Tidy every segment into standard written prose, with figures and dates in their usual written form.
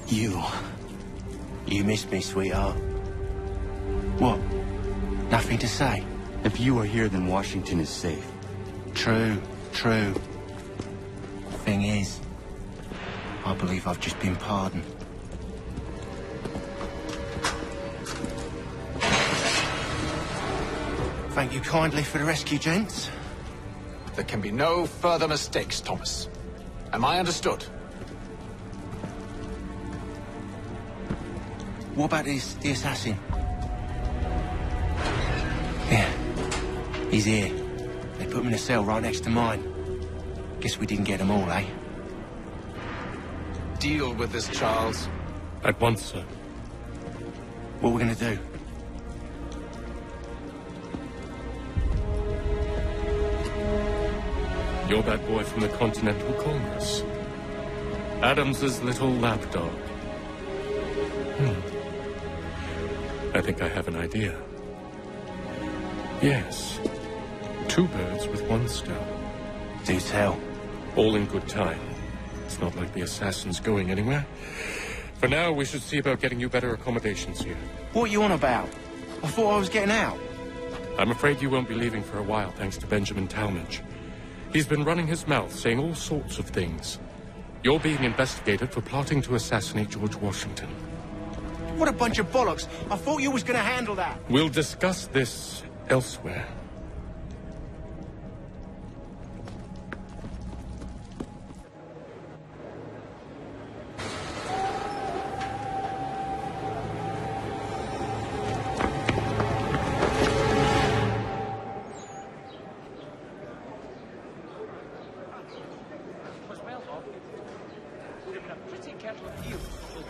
You. You missed me, sweetheart. What? Nothing to say? If you are here, then Washington is safe. True, true. Thing is, I believe I've just been pardoned. Thank you kindly for the rescue, gents. There can be no further mistakes, Thomas. Am I understood? What about the assassin? Yeah, he's here. They put him in a cell right next to mine. Guess we didn't get them all, eh? Deal with this, Charles. At once, sir. What are we gonna do? You're that boy from the Continental Congress. Adams's little lapdog. I think I have an idea. Yes. 2 birds with 1 stone. Do tell. All in good time. It's not like the assassin's going anywhere. For now, we should see about getting you better accommodations here. What are you on about? I thought I was getting out. I'm afraid you won't be leaving for a while, thanks to Benjamin Talmadge. He's been running his mouth, saying all sorts of things. You're being investigated for plotting to assassinate George Washington. What a bunch of bollocks. I thought you was gonna handle that. We'll discuss this elsewhere.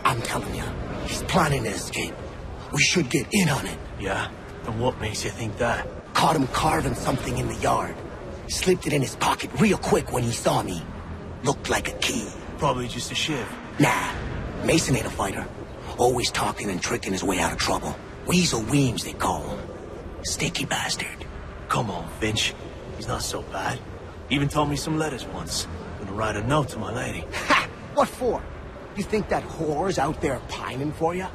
I'm telling you, he's planning to escape. We should get in on it. Yeah? And what makes you think that? Caught him carving something in the yard. Slipped it in his pocket real quick when he saw me. Looked like a key. Probably just a shiv. Nah, Mason ain't a fighter. Always talking and tricking his way out of trouble. Weasel Weems, they call him. Sticky bastard. Come on, Finch. He's not so bad. Even told me some letters once. Gonna write a note to my lady. Ha! What for? You think that whore's out there pining for you?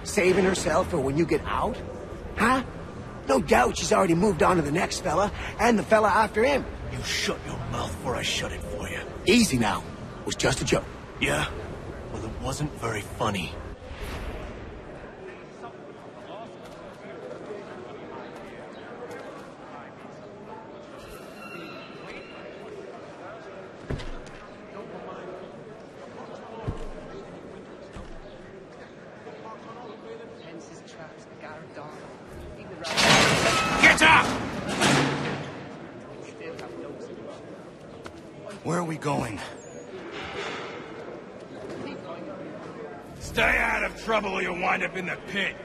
Saving herself for when you get out? Huh? No doubt she's already moved on to the next fella, and the fella after him. You shut your mouth before I shut it for you. Easy now. It was just a joke. Yeah? Well, it wasn't very funny. Get up! Where are we going? Stay out of trouble or you'll wind up in the pit.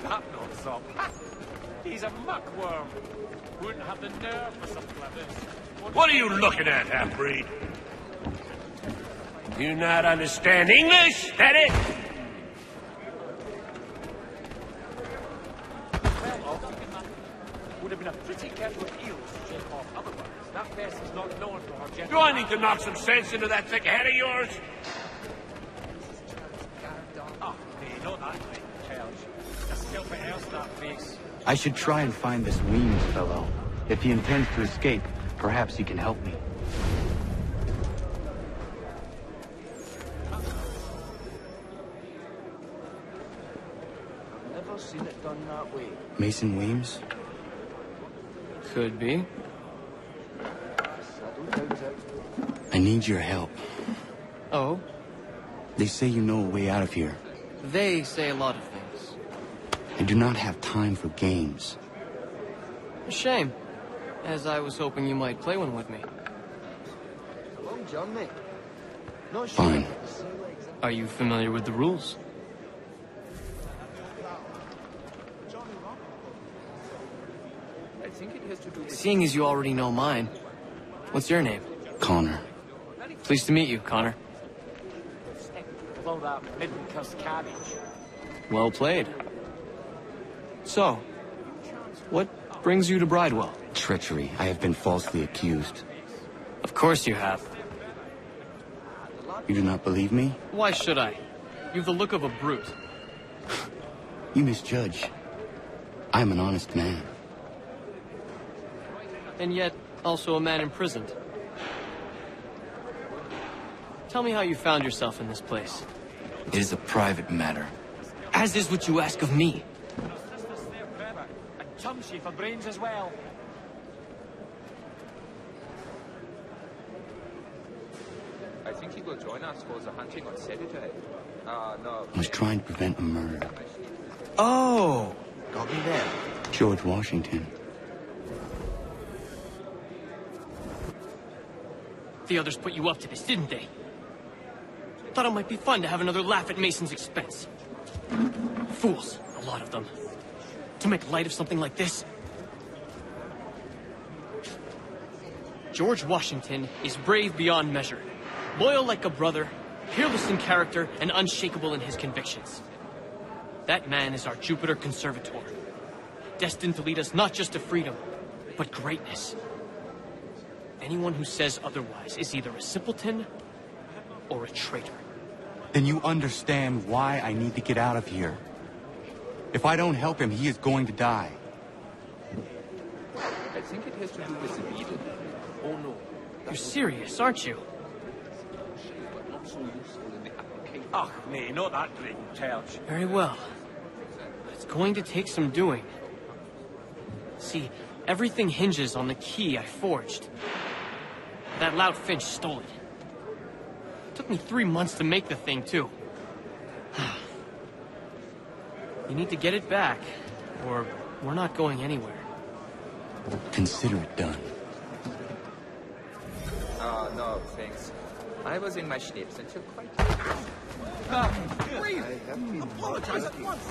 That knocks up. He's a muckworm. Wouldn't have the nerve for something like this. What are you looking at, half-breed? You not understand English? That it? Would have been a pretty kettle of eels to shake off otherwise. That place is not known for her gentle. Do I need to knock some sense into that thick head of yours? Oh, no, not that way, Charles. Just something else that face. I should try and find this Weems fellow. If he intends to escape, perhaps he can help me. Never seen it done that way. Mason Weems? Could be. I need your help. Oh? They say you know a way out of here. They say a lot of things. I do not have time for games. A shame, as I was hoping you might play one with me. Long John, mate. Not sure. Fine. Are you familiar with the rules? Seeing as you already know mine, what's your name? Connor. Pleased to meet you, Connor. Blow that mid-cuss cabbage. Well played. So, what brings you to Bridewell? Treachery. I have been falsely accused. Of course you have. You do not believe me? Why should I? You've the look of a brute. You misjudge. I am an honest man. And yet, also a man imprisoned. Tell me how you found yourself in this place. It is a private matter. As is what you ask of me. And Chumsy for brains as well. I think he will join us for the hunting on Saturday. No. I was trying to prevent a murder. Oh! Got me there. George Washington. The others put you up to this, didn't they? Thought it might be fun to have another laugh at Mason's expense. Fools, a lot of them. To make light of something like this. George Washington is brave beyond measure. Loyal like a brother, peerless in character, and unshakable in his convictions. That man is our Jupiter Conservator. Destined to lead us not just to freedom, but greatness. Anyone who says otherwise is either a simpleton or a traitor. Then you understand why I need to get out of here. If I don't help him, he is going to die. I think it has to do with the beetle. Oh no. You're serious, aren't you? Not so useful in the application. Ach, nee, not that great church. Very well. It's going to take some doing. See, everything hinges on the key I forged. That lout Finch stole it. Took me 3 months to make the thing, too. You need to get it back, or we're not going anywhere. Consider it done. No, thanks. I was in my schnips until quite... Apologize at once.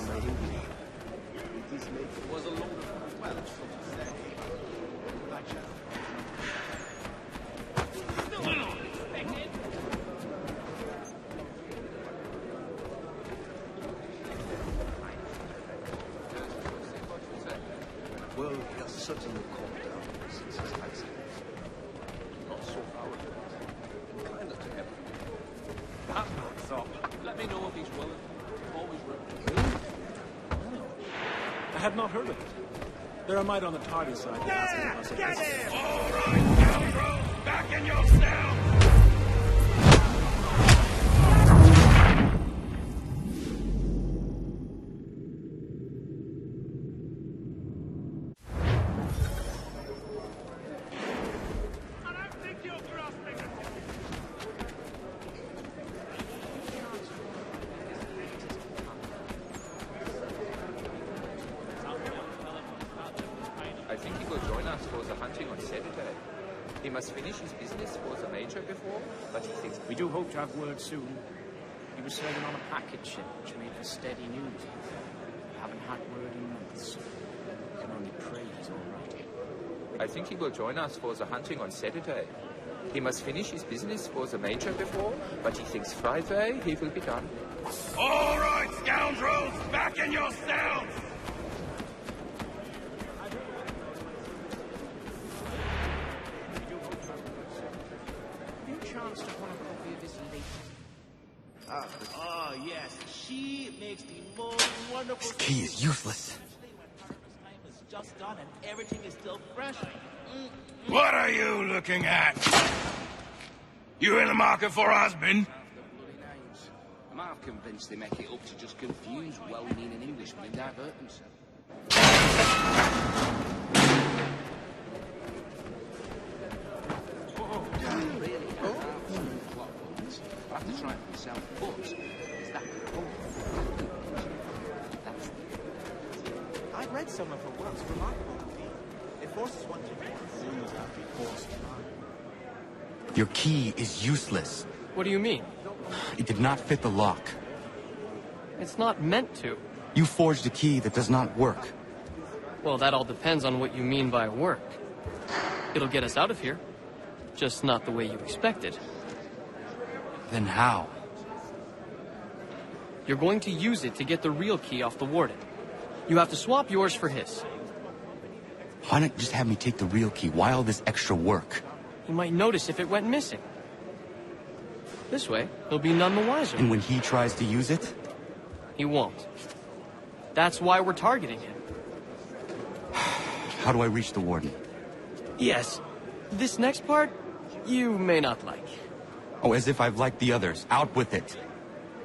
was a long... Well, Well, he has certainly calmed down since his accident. not so far. Kinder to him. That knocks up. Let me know if he's willing. Always willing. I had not heard of it. They're a mite on the tardy side. Yeah! Get him! All right, scoundrels! Back in your cell! I think he will join us for the hunting on Saturday. He must finish his business for the major before, but he thinks... We do hope to have word soon. He was sailing on a packet ship, which made for steady news. Haven't had word in months. Can only pray he's all right. I think he will join us for the hunting on Saturday. He must finish his business for the major before, but he thinks Friday he will be done. All right, scoundrels! Back in your cells! Ah, yes. She makes the most wonderful... This key is useless. It's just done and everything is still fresh. What are you looking at? You in the market for a husband? I'm half convinced they make it up to just confuse well-meaning Englishmen and divert themselves. I have to try it for myself, but is that I've read some of her works. Remarkable to me. It forces one to think. Things have to be forced. Your key is useless. What do you mean? It did not fit the lock. It's not meant to. You forged a key that does not work. Well, that all depends on what you mean by work. It'll get us out of here. Just not the way you expected. Then how? You're going to use it to get the real key off the warden. You have to swap yours for his. Why not just have me take the real key? Why all this extra work? He might notice if it went missing. This way, he'll be none the wiser. And when he tries to use it? He won't. That's why we're targeting him. How do I reach the warden? Yes. This next part, you may not like. Oh, as if I've liked the others. Out with it.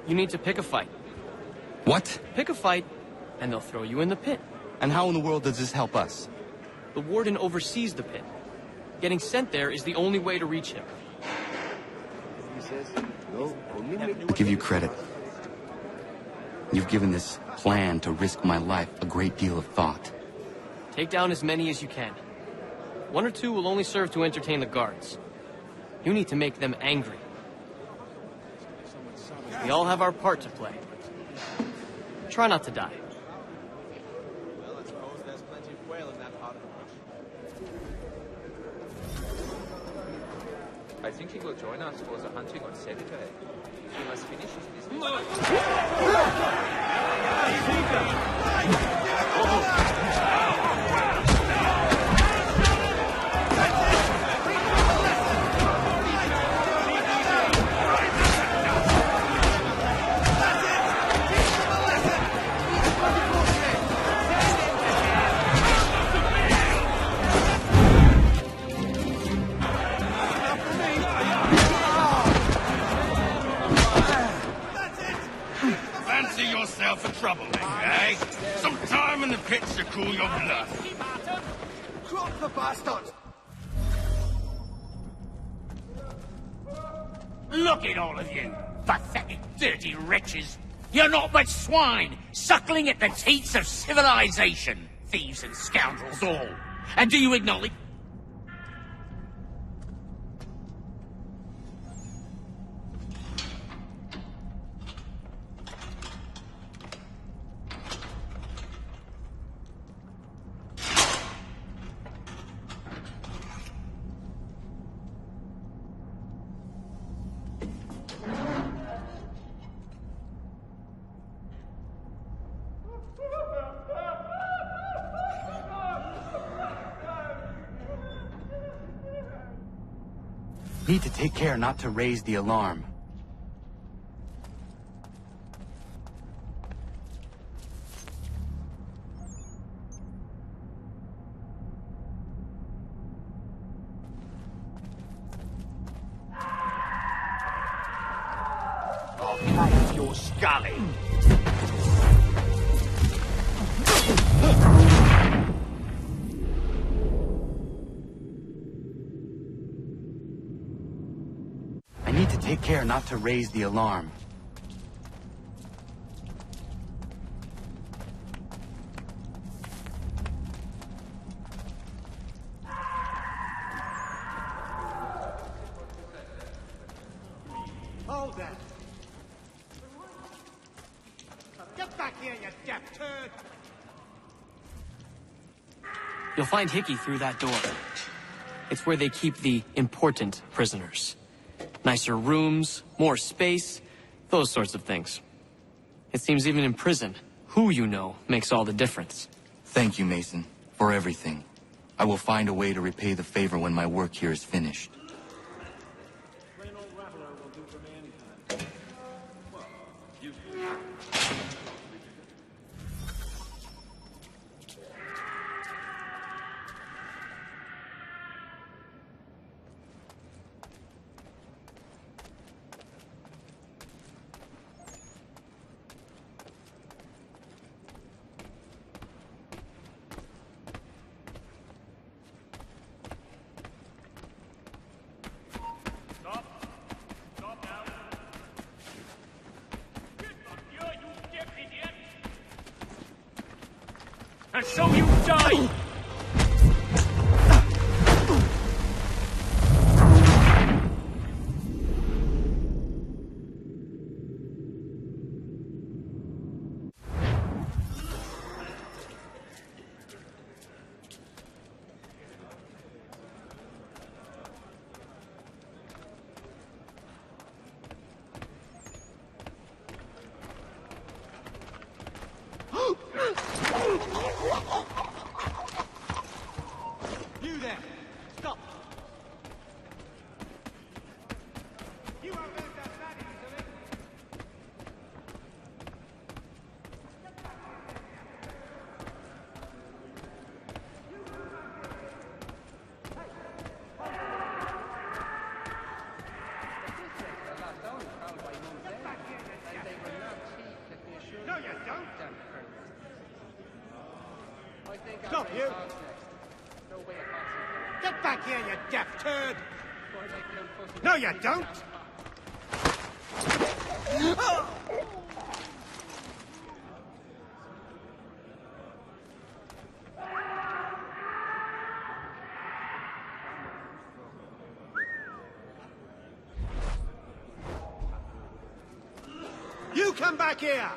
You need to pick a fight. What? Pick a fight, and they'll throw you in the pit. And how in the world does this help us? The warden oversees the pit. Getting sent there is the only way to reach him. I give you credit. You've given this plan to risk my life a great deal of thought. Take down as many as you can. 1 or 2 will only serve to entertain the guards. You need to make them angry. We all have our part to play. Try not to die. Well, I suppose there's plenty of quail in that part of the bush. I think he will join us for the hunting on Saturday. He must finish his business. Fancy yourself a troublemaker, eh? Some time in the pits to cool your blood. Drop the bastard! Look at all of you, pathetic, dirty wretches. You're not but swine, suckling at the teats of civilization. Thieves and scoundrels all. And do you acknowledge... Need to take care not to raise the alarm. I'll cut your scully. I need to take care not to raise the alarm. Hold that! Get back here, you deaf turd! You'll find Hickey through that door. It's where they keep the important prisoners. Nicer rooms, more space, those sorts of things. It seems even in prison, who you know makes all the difference. Thank you, Mason, for everything. I will find a way to repay the favor when my work here is finished. Plain old rattler will do for mankind. Well, you... And so you die! Stop! Stop, you! Get back here, you deaf turd! No, you don't! You come back here!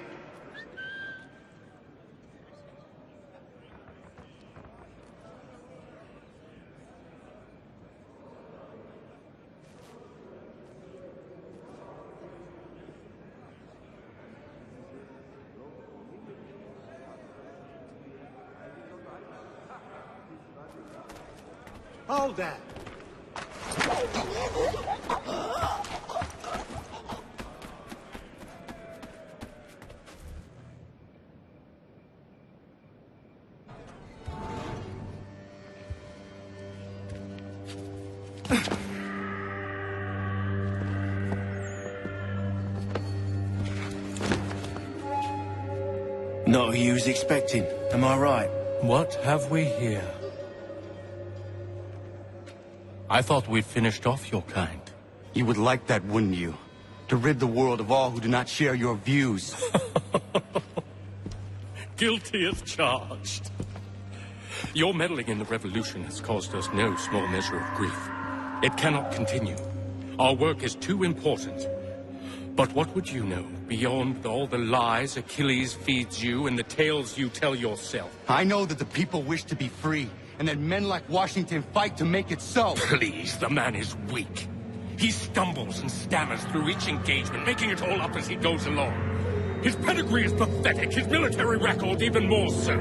Hold that. Not who you was expecting, am I right? What have we here? I thought we'd finished off your kind. You would like that, wouldn't you? To rid the world of all who do not share your views. Guilty as charged. Your meddling in the revolution has caused us no small measure of grief. It cannot continue. Our work is too important. But what would you know beyond all the lies Achilles feeds you and the tales you tell yourself? I know that the people wish to be free, and that men like Washington fight to make it so. Please, the man is weak. He stumbles and stammers through each engagement, making it all up as he goes along. His pedigree is pathetic, his military record even more so.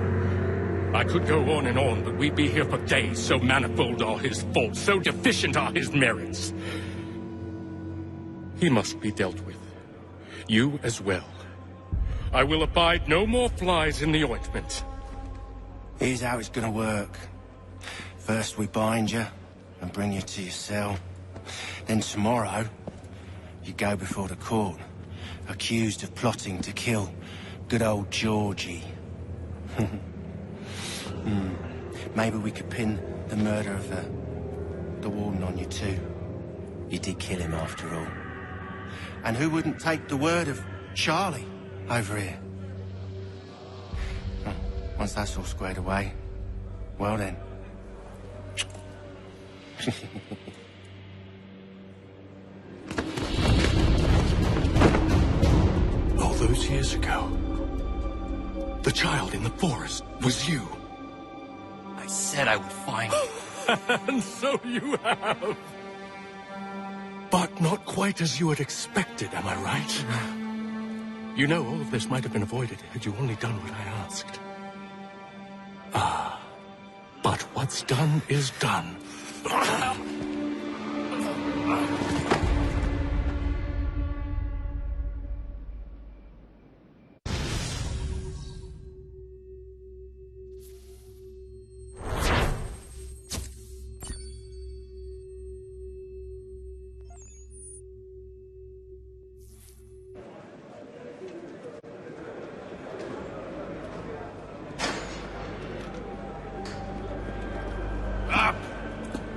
I could go on, but we'd be here for days, so manifold are his faults, so deficient are his merits. He must be dealt with. You as well. I will abide no more flies in the ointment. Here's how it's gonna work. First we bind you and bring you to your cell. Then tomorrow, you go before the court, accused of plotting to kill good old Georgie. Maybe we could pin the murder of the warden on you too. You did kill him after all. And who wouldn't take the word of Charlie over here? Once that's all squared away, well then. All those years ago, the child in the forest was you. I said I would find you. And so you have. But not quite as you had expected, am I right? You know, all of this might have been avoided had you only done what I asked. Ah, but what's done is done.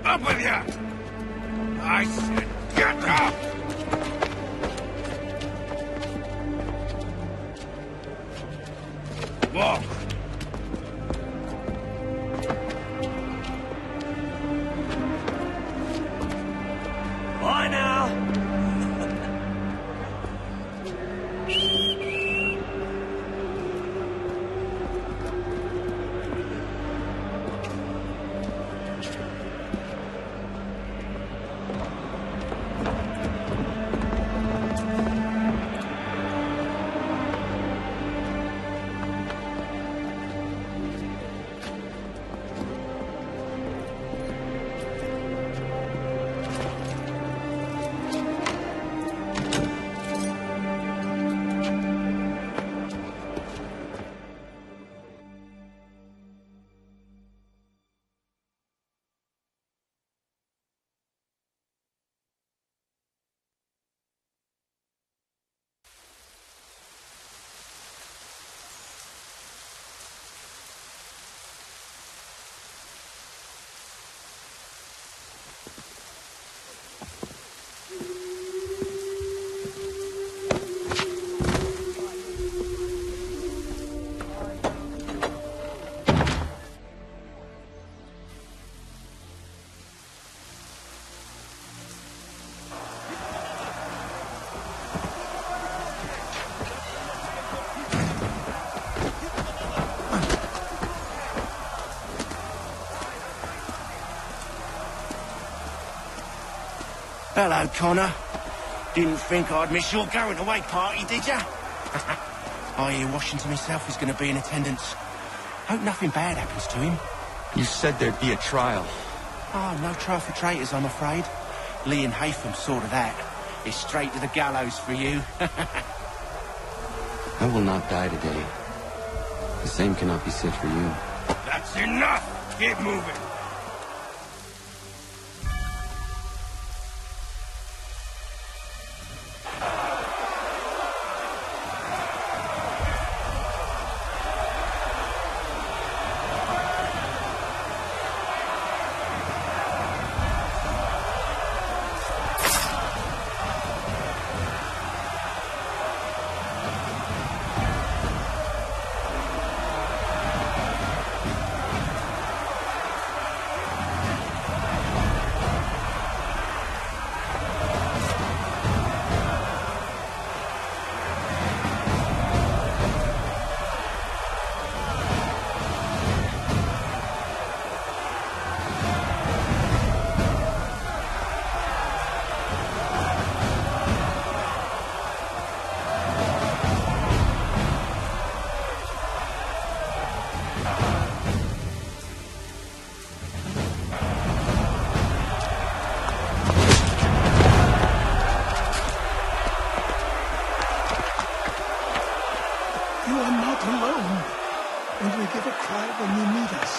Up with you! I said, get up! Walk! Bye now! Hello, Connor. Didn't think I'd miss your going away party, did ya? I hear Washington himself is going to be in attendance. Hope nothing bad happens to him. You said there'd be a trial. Oh, no trial for traitors, I'm afraid. Lee and Haytham saw to that. It's straight to the gallows for you. I will not die today. The same cannot be said for you. That's enough! Keep moving! You are not alone. And we give a cry when you need us.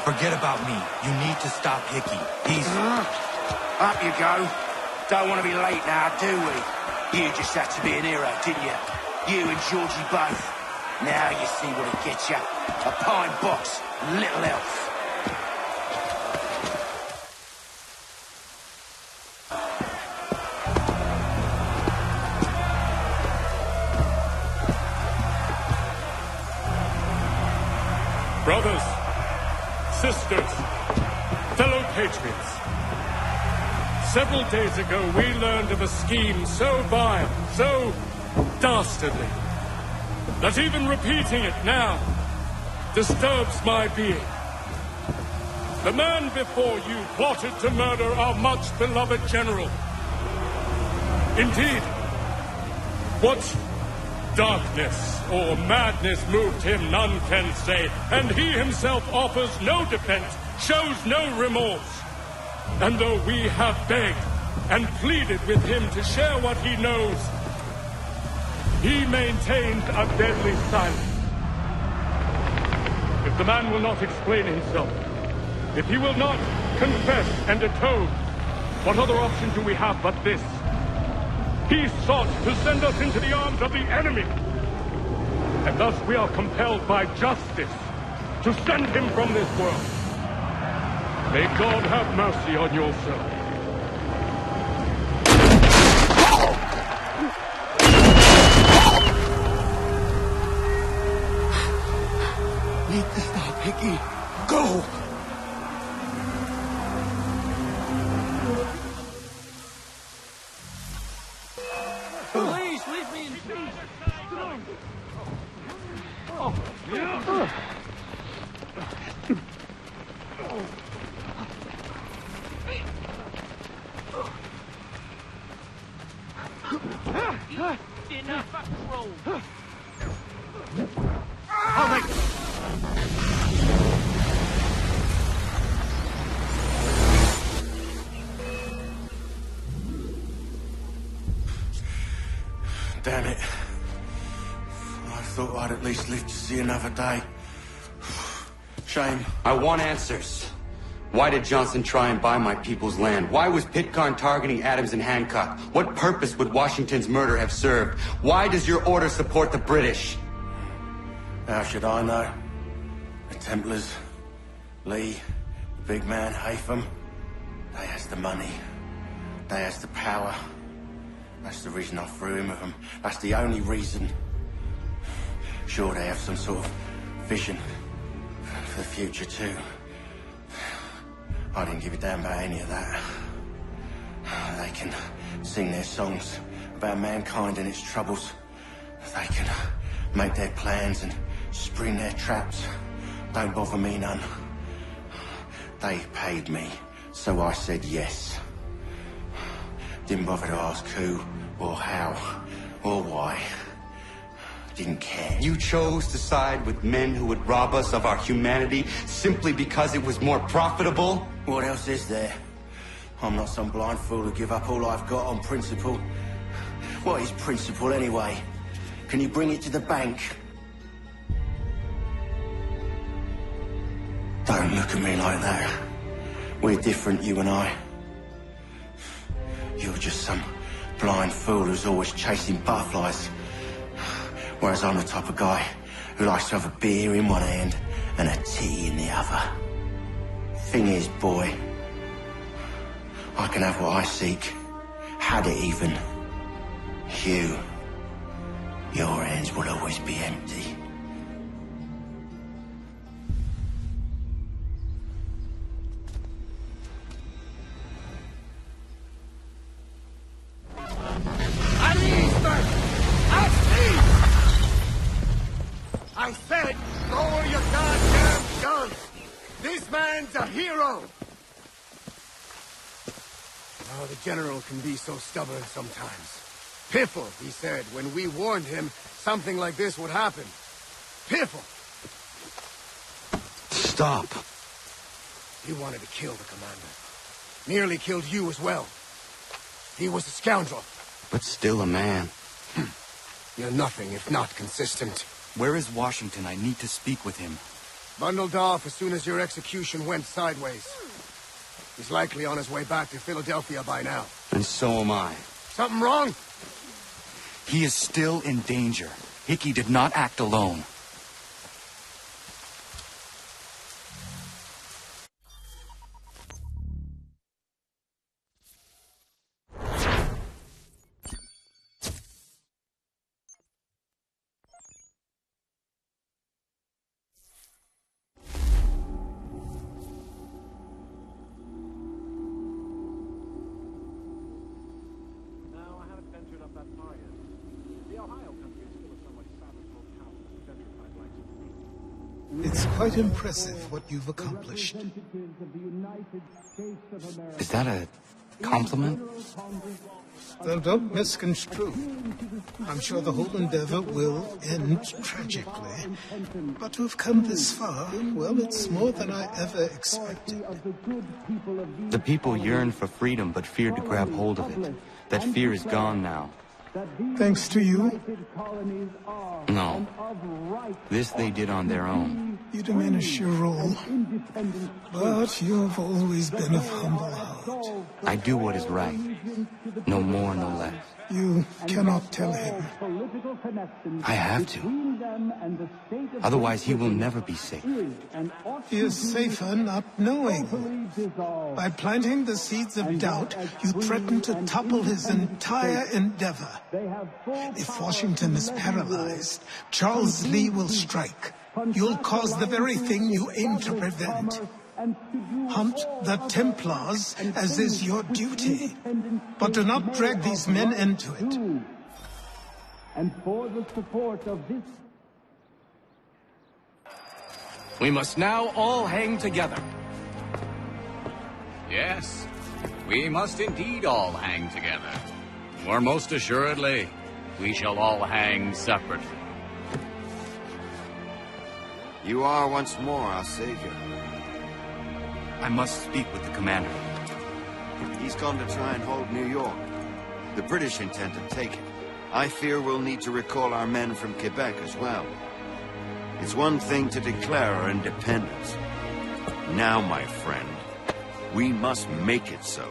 Forget about me. You need to stop Hickey. He's... Up you go. Don't want to be late now, do we? You just had to be an hero, didn't you? You and Georgie both. Now you see what it gets you. A pine box, little else. Brothers, sisters, fellow patriots. Several days ago, we learned of a scheme so vile, so dastardly, that even repeating it now disturbs my being. The man before you plotted to murder our much-beloved general. Indeed, what darkness or madness moved him, none can say, and he himself offers no defense, shows no remorse. And though we have begged and pleaded with him to share what he knows, he maintains a deadly silence. If the man will not explain himself, if he will not confess and atone, what other option do we have but this? He sought to send us into the arms of the enemy. And thus we are compelled by justice to send him from this world. May God have mercy on your soul. Need to stop, Hickey. Go! Please, leave me in peace. Oh, yeah. Dinner patrol. Damn it. I thought I'd at least live to see another day. Shame. I want answers. Why did Johnson try and buy my people's land? Why was Pitcairn targeting Adams and Hancock? What purpose would Washington's murder have served? Why does your order support the British? How should I know? The Templars, Lee, the big man, Haytham, they has the money. They has the power. That's the reason I threw in with them. That's the only reason. Sure, they have some sort of vision for the future, too. I didn't give a damn about any of that. They can sing their songs about mankind and its troubles. They can make their plans and spring their traps. Don't bother me none. They paid me, so I said yes. Didn't bother to ask who, or how, or why. Didn't care. You chose to side with men who would rob us of our humanity simply because it was more profitable? What else is there? I'm not some blind fool to give up all I've got on principle. What is principle anyway? Can you bring it to the bank? Don't look at me like that. We're different, you and I. You're just some blind fool who's always chasing butterflies. Whereas I'm the type of guy who likes to have a beer in one hand and a tea in the other. Thing is, boy, I can have what I seek. Had it even. Your hands will always be empty. I said, lower your goddamn guns! This man's a hero! Oh, the General can be so stubborn sometimes. Piffle, he said, when we warned him something like this would happen. Piffle! Stop. He wanted to kill the commander. Nearly killed you as well. He was a scoundrel. But still a man. You're nothing if not consistent. Where is Washington? I need to speak with him. Bundled off as soon as your execution went sideways. He's likely on his way back to Philadelphia by now. And so am I. Something wrong? He is still in danger. Hickey did not act alone. It's quite impressive what you've accomplished. Is that a compliment? Well, don't misconstrue. I'm sure the whole endeavor will end tragically. But to have come this far, well, it's more than I ever expected. The people yearn for freedom but feared to grab hold of it. That fear is gone now. Thanks to you? No. This they did on their own. You diminish your role. But you've always been of humble heart. I do what is right. No more, no less. You cannot tell him. I have to. Otherwise, he will never be safe. He is safer not knowing. By planting the seeds of doubt, you threaten to topple his entire endeavor. If Washington is paralyzed, Charles Lee will strike. You'll cause the very thing you aim to prevent. Hunt the Templars, as is your duty. But do not drag these men into it. And for the support of this... We must now all hang together. Yes, we must indeed all hang together. Or most assuredly, we shall all hang separately. You are once more our savior. I must speak with the commander. He's gone to try and hold New York. The British intend to take it. I fear we'll need to recall our men from Quebec as well. It's one thing to declare our independence. Now, my friend, we must make it so.